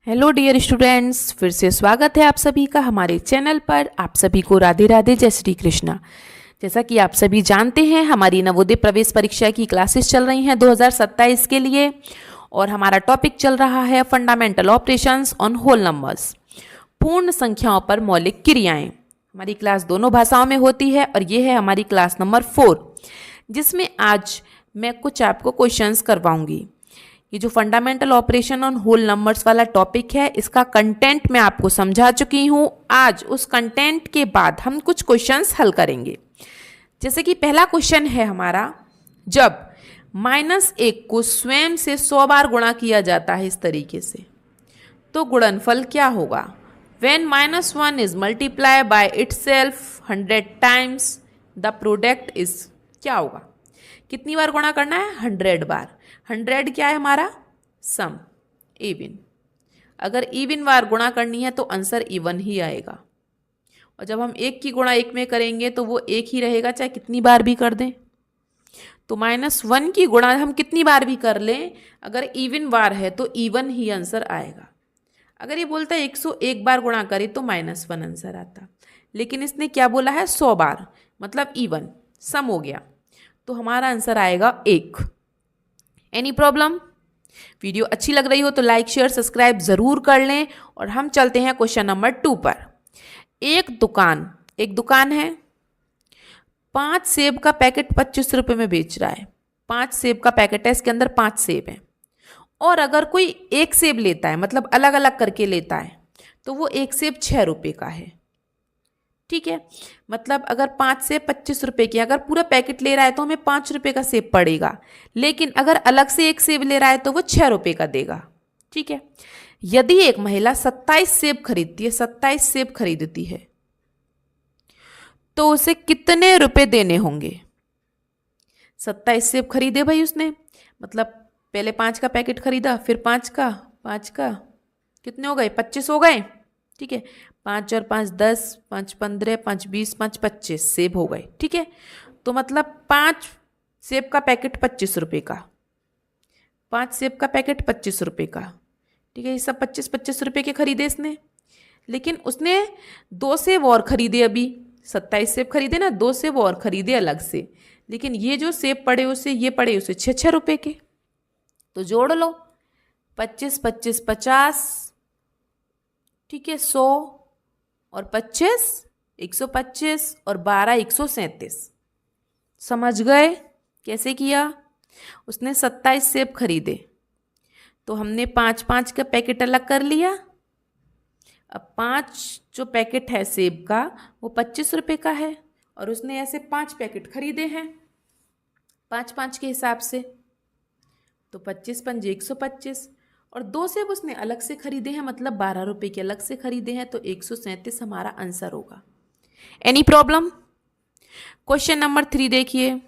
Hello dear students, फिर से स्वागत है आप सभी का हमारे चैनल पर। आप सभी को राधे राधे, जय श्री कृष्णा। जैसा कि आप सभी जानते हैं, हमारी नवोदय प्रवेश परीक्षा की क्लासेस चल रही हैं 2027 के लिए और हमारा टॉपिक चल रहा है fundamental operations on whole numbers, पूर्ण संख्याओं पर मौलिक क्रियाएं। हमारी क्लास दोनों भाषाओं में होती है और ये है हमारी क्लास नंबर 4, जिसमें आज मैं कुछ आपको क्वेश्चंस करवाऊंगी। ये जो fundamental operation on whole numbers वाला टॉपिक है, इसका कंटेंट मैं आपको समझा चुकी हूं। आज उस कंटेंट के बाद हम कुछ क्वेश्चंस हल करेंगे। जैसे कि पहला क्वेश्चन है हमारा, जब -1 को स्वयं से 100 बार गुणा किया जाता है इस तरीके से, तो गुणनफल क्या होगा? When -1 is multiplied by itself 100 times, the product is क्या होगा? कितनी बार गुणा करना है? 100 बार। 100 क्या है हमारा? सम, इवन। अगर इवन बार गुणा करनी है तो आंसर इवन ही आएगा। और जब हम 1 की गुणा 1 में करेंगे तो वो 1 ही रहेगा, चाहे कितनी बार भी कर दें। तो -1 की गुणा हम कितनी बार भी कर लें, अगर इवन बार है तो इवन ही आंसर आएगा। अगर ये बोलता है 101 बार गुणा करे तो -1 आंसर आता, लेकिन इसने क्या बोला है? 100 बार, मतलब इवन, सम हो गया, तो हमारा आंसर आएगा 1। Any problem? वीडियो अच्छी लग रही हो तो लाइक शेयर सब्सक्राइब जरूर कर लें। और हम चलते हैं क्वेश्चन नंबर 2 पर। एक दुकान है, 5 सेब का पैकेट 25 रुपए में बेच रहा है। 5 सेब का पैकेट है, इसके अंदर 5 सेब हैं। और अगर कोई एक सेब लेता है, मतलब अलग अलग करके लेता है, तो वो एक सेब 6 रुपए का है। ठीक है, मतलब अगर 5 सेब 25 रुपए के, अगर पूरा पैकेट ले रहा है तो हमें 5 रुपए का सेब पड़ेगा, लेकिन अगर अलग से एक सेब ले रहा है तो वो 6 रुपए का देगा। ठीक है, यदि एक महिला 27 सेब खरीदती है, 27 सेब खरीदती है, तो उसे कितने रुपए देने होंगे? 27 सेब खरीदे भाई उसने, मतलब पहले 5 का पैकेट खरीदा, फिर 5 का कितने हो गए? 25 हो गए। ठीक है, 5 और 5 10, 5 15, 5 20, 5 25 सेब हो गए। ठीक है, तो मतलब 5 सेब का पैकेट 25 रुपए का, 5 सेब का पैकेट 25 रुपए का। ठीक है, ये सब 25-25 रुपए के खरीदे इसने, लेकिन उसने 2 सेब और खरीदे। अभी 27 सेब खरीदे ना, 2 सेब और खरीदे अलग से, लेकिन ये जो सेब पड़े उसे, ये पड़े उसे 6-6 रुपए के। तो जोड़ लो, 25 25 50, ठीक है, 100 और 25 125 और 12 137। समझ गए कैसे किया? उसने 27 सेब खरीदे, तो हमने 5-5 का पैकेट अलग कर लिया। अब 5 जो पैकेट है सेब का, वो 25 रुपए का है, और उसने ऐसे 5 पैकेट खरीदे हैं 5-5 के हिसाब से, तो 25 पंजे 125, और 2 सेब उसने अलग से खरीदे हैं, मतलब 12 रुपए के अलग से खरीदे हैं, तो 137 हमारा आंसर होगा। Any problem? क्वेश्चन नंबर 3 देखिए,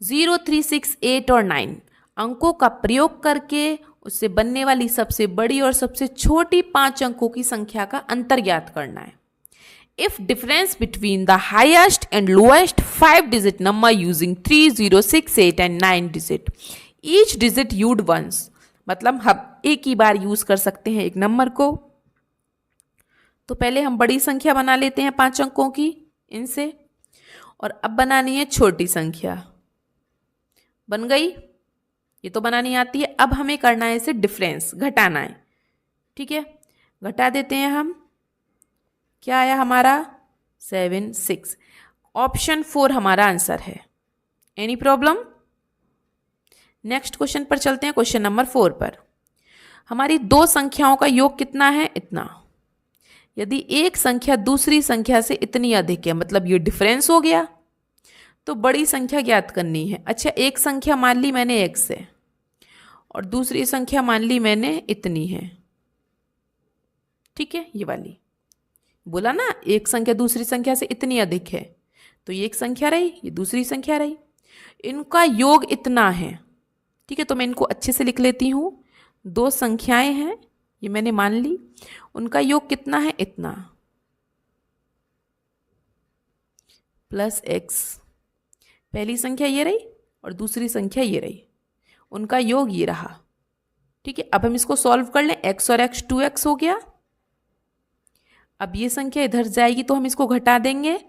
0 3 6 8 और 9 अंकों का प्रयोग करके उससे बनने वाली सबसे बड़ी और सबसे छोटी 5 अंकों की संख्या का अंतर ज्ञात करना है। If difference between the highest and lowest 5 digit number using 3 0 6 8 and 9 digit, each digit used once, मतलब हम एक ही बार यूज कर सकते हैं एक नंबर को। तो पहले हम बड़ी संख्या बना लेते हैं 5 अंकों की इनसे, और अब बनानी है छोटी संख्या। बन गई, ये तो बनानी आती है। अब हमें करना है इसे डिफरेंस, घटाना है। ठीक है, घटा देते हैं हम। क्या आया हमारा? 7 6। ऑप्शन 4 हमारा आंसर है। Any problem? नेक्स्ट क्वेश्चन पर चलते हैं, क्वेश्चन नंबर 4 पर। हमारी 2 संख्याओं का योग कितना है? इतना। यदि एक संख्या दूसरी संख्या से इतनी अधिक है, मतलब ये डिफरेंस हो गया, तो बड़ी संख्या ज्ञात करनी है। अच्छा, एक संख्या मान ली मैंने x है, और दूसरी संख्या मान ली मैंने इतनी है। ठीक है, ये वाली बोला ना, एक संख्या दूसरी संख्या से इतनी अधिक है, तो ये एक संख्या रही, ये दूसरी संख्या रही, इनका योग इतना है। ठीक है, तो मैं इनको अच्छे से लिख लेती हूँ। 2 संख्याएं हैं, ये मैंने मान ली, उनका योग कितना है? इतना, प्लस x। पहली संख्या ये रही और दूसरी संख्या ये रही, उनका योग ये रहा। ठीक है, अब हम इसको सॉल्व कर लें। x और x 2x हो गया। अब ये संख्या इधर जाएगी तो हम इसको घटा देंगे।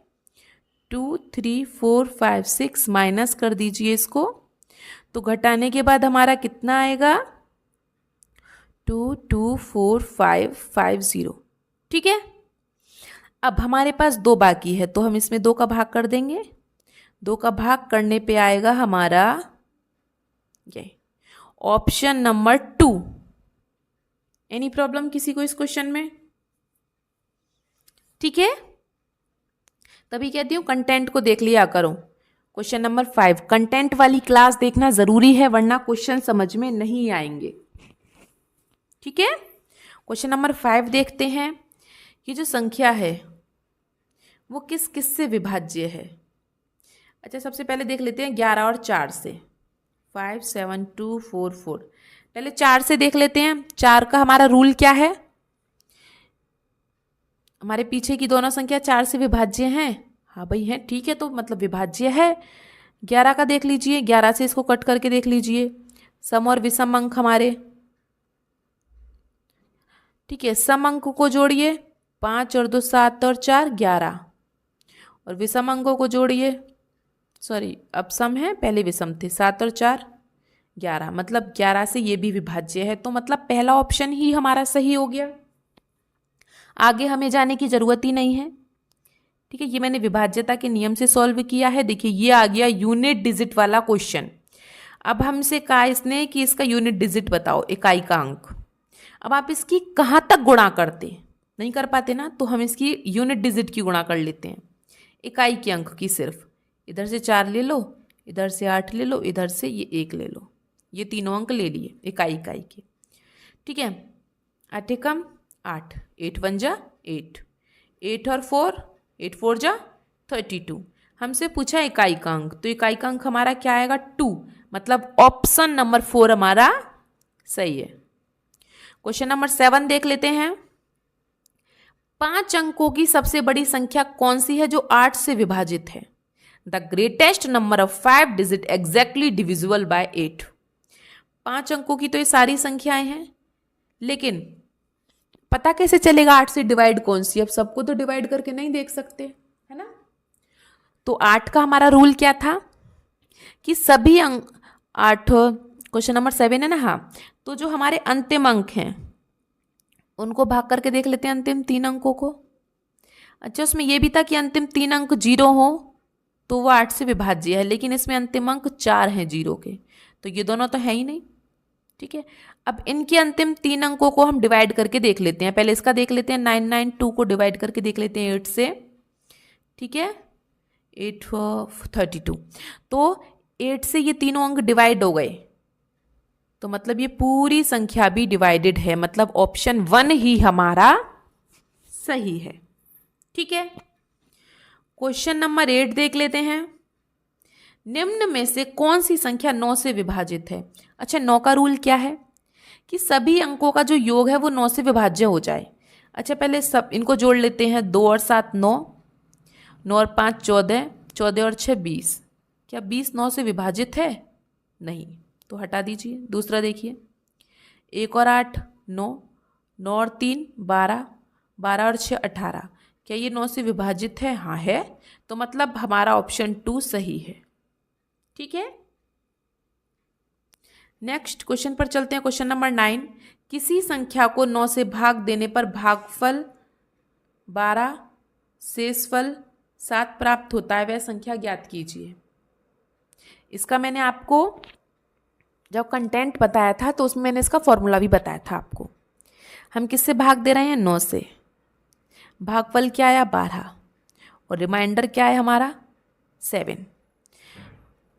2 3 4 5 6 माइनस कर दीजिए इसको, तो घटाने के बाद हमारा कितना आएगा? 2 2 4 5 5 0। ठीक है, अब हमारे पास 2 बाकी है तो हम इसमें 2 का भाग कर देंगे। 2 का भाग करने पे आएगा हमारा ये ऑप्शन नंबर 2। एनी प्रॉब्लम किसी को इस क्वेश्चन में? ठीक है, तभी कहती हूँ कंटेंट को देख लिया करो। क्वेश्चन नंबर 5, कंटेंट वाली क्लास देखना जरूरी है वरना क्वेश्चन समझ में नहीं आएंगे। ठीक है, क्वेश्चन नंबर 5 देखते हैं। ये जो संख्या है वो किस किस से विभाज्य है? अच्छा, सबसे पहले देख लेते हैं 11 और 4 से। 5 7 2 4 4। पहले 4 से देख लेते हैं। 4 का हमारा रूल क्या है? हमारे पीछे की दोनों संख्या 4 से विभाज्य हैं। हाँ भाई है, ठीक है, तो मतलब विभाज्य है। 11 का देख लीजिए, 11 से इसको कट करके देख लीजिए। सम और विषम अंक हमारे, ठीक है, सम अंक को जोड़िए, 5 और 2 7 और 4 11, और विषम अंकों को जोड़िए, सॉरी अब सम है, पहले विषम थे, 7 और 4 11, मतलब 11 से ये भी विभाज्य है। तो मतलब पहला ऑप्शन ही हमारा सही हो गया। आगे हमें जाने की जरूरत ही नहीं है। ठीक है, ये मैंने विभाज्यता के नियम से सॉल्व किया है। देखिए ये आ गया यूनिट डिजिट वाला क्वेश्चन। अब हमसे कहा इसने कि इसका यूनिट डिजिट बताओ, इकाई का अंक। अब आप इसकी कहाँ तक गुणा करते नहीं कर पाते ना, तो हम इसकी यूनिट डिजिट की गुणा कर लेते हैं, इकाई के अंक की। सिर्फ इधर से 4 ले लो, इधर से 8 ले लो, इधर से ये 1 ले लो, ये तीनों अंक ले लिए इकाई के। ठीक है, 8 एकम 8, 8 1 जा 8, 8 और 4, 8 4 जा 32। हमसे पूछा इकाई का अंक, तो इकाई का अंक हमारा क्या आएगा? 2, मतलब ऑप्शन नंबर 4 हमारा सही है। क्वेश्चन नंबर 7 देख लेते हैं। 5 अंकों की सबसे बड़ी संख्या कौन सी है जो 8 से विभाजित है? The greatest number of 5 digit exactly divisible by 8। 5 अंकों की तो ये सारी संख्याएं हैं, लेकिन पता कैसे चलेगा 8 से डिवाइड कौन सी? अब सबको तो डिवाइड करके नहीं देख सकते, है ना। तो 8 का हमारा रूल क्या था कि सभी अंक 8, क्वेश्चन नंबर 7 है ना, हाँ, तो जो हमारे अंतिम अंक हैं उनको भाग करके देख लेते हैं, अंतिम 3 अंकों को। अच्छा, उसमें यह भी था कि अंतिम 3 अंक 0 हो तो वो 8 से विभाज्य है, लेकिन इसमें अंतिम अंक 4 हैं 0 के, तो ये दोनों तो है ही नहीं। ठीक है, अब इनके अंतिम 3 अंकों को हम डिवाइड करके देख लेते हैं। पहले इसका देख लेते हैं, 992 को डिवाइड करके देख लेते हैं 8 से। ठीक है, 8 32, तो 8 से ये तीनों अंक डिवाइड हो गए, तो मतलब ये पूरी संख्या भी डिवाइडेड है, मतलब ऑप्शन 1 ही हमारा सही है। ठीक है, क्वेश्चन नंबर 8 देख लेते हैं। निम्न में से कौन सी संख्या 9 से विभाजित है? अच्छा, 9 का रूल क्या है कि सभी अंकों का जो योग है वो 9 से विभाज्य हो जाए। अच्छा, पहले सब इनको जोड़ लेते हैं। 2 और 7 9, 9 और 5 14, 14 और 6 20। क्या 20 9 से विभाजित है? नहीं, तो हटा दीजिए। दूसरा देखिए, 1 और 8 9, 9 और 3 12, 12 और 6 18। क्या ये 9 से विभाजित है? हाँ है, तो मतलब हमारा ऑप्शन 2 सही है। ठीक है, नेक्स्ट क्वेश्चन पर चलते हैं। क्वेश्चन नंबर 9, किसी संख्या को 9 से भाग देने पर भागफल 12 शेषफल 7 प्राप्त होता है, वह संख्या ज्ञात कीजिए। इसका मैंने आपको जब कंटेंट बताया था तो उसमें मैंने इसका फॉर्मूला भी बताया था आपको। हम किससे भाग दे रहे हैं? 9 से। भागफल क्या आया? 12, और रिमाइंडर क्या है हमारा? 7।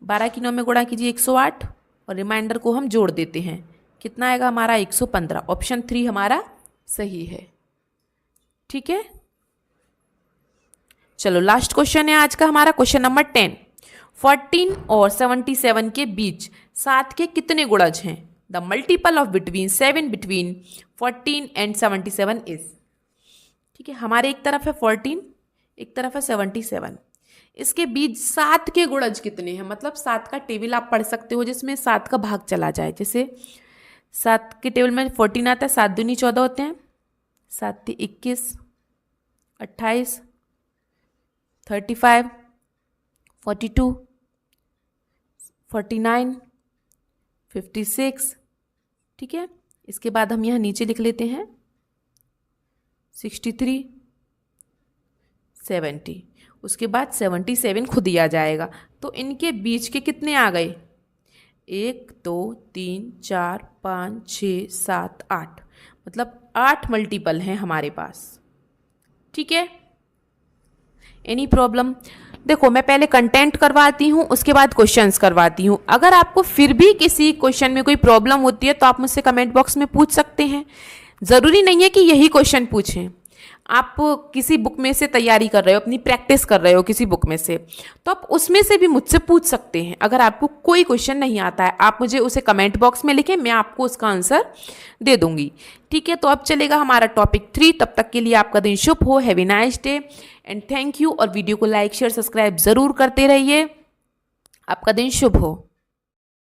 12 की 9 में गुणा कीजिए 108, और रिमाइंडर को हम जोड़ देते हैं, कितना आएगा हमारा? 115। ऑप्शन 3 हमारा सही है। ठीक है, चलो लास्ट क्वेश्चन है आज का हमारा, क्वेश्चन नंबर 10। 14 और 77 के बीच 7 के कितने गुणज हैं? The multiple of between 7 between 14 and 77 is. ठीक है, हमारे एक तरफ है 14, एक तरफ है 77, इसके बीच 7 के गुणज कितने हैं? मतलब 7 का टेबल आप पढ़ सकते हो जिसमें 7 का भाग चला जाए। जैसे 7 के टेबल में 14 आता है, 7 दूनी 14 होते हैं, 7 × 21, 28, 35, 42, 49, 56, ठीक है। इसके बाद हम यहाँ नीचे लिख लेते हैं 63, 70, उसके बाद 77 खुद ही आ जाएगा। तो इनके बीच के कितने आ गए? 1 2 3 4 5 6 7 8, मतलब 8 मल्टीपल हैं हमारे पास, ठीक है। Any problem? देखो मैं पहले कंटेंट करवाती हूँ, उसके बाद क्वेश्चंस करवाती हूँ। अगर आपको फिर भी किसी क्वेश्चन में कोई प्रॉब्लम होती है तो आप मुझसे कमेंट बॉक्स में पूछ सकते हैं। ज़रूरी नहीं है कि यही क्वेश्चन पूछें। आप किसी बुक में से तैयारी कर रहे हो, अपनी प्रैक्टिस कर रहे हो किसी बुक में से, तो आप उसमें से भी मुझसे पूछ सकते हैं। अगर आपको कोई क्वेश्चन नहीं आता है, आप मुझे उसे कमेंट बॉक्स में लिखें, मैं आपको उसका आंसर दे दूंगी, ठीक है। तो अब चलेगा हमारा टॉपिक 3। तब तक के लिए आपका दिन शुभ हो। Have a nice day and thank you. और वीडियो को लाइक शेयर सब्सक्राइब ज़रूर करते रहिए। आपका दिन शुभ हो।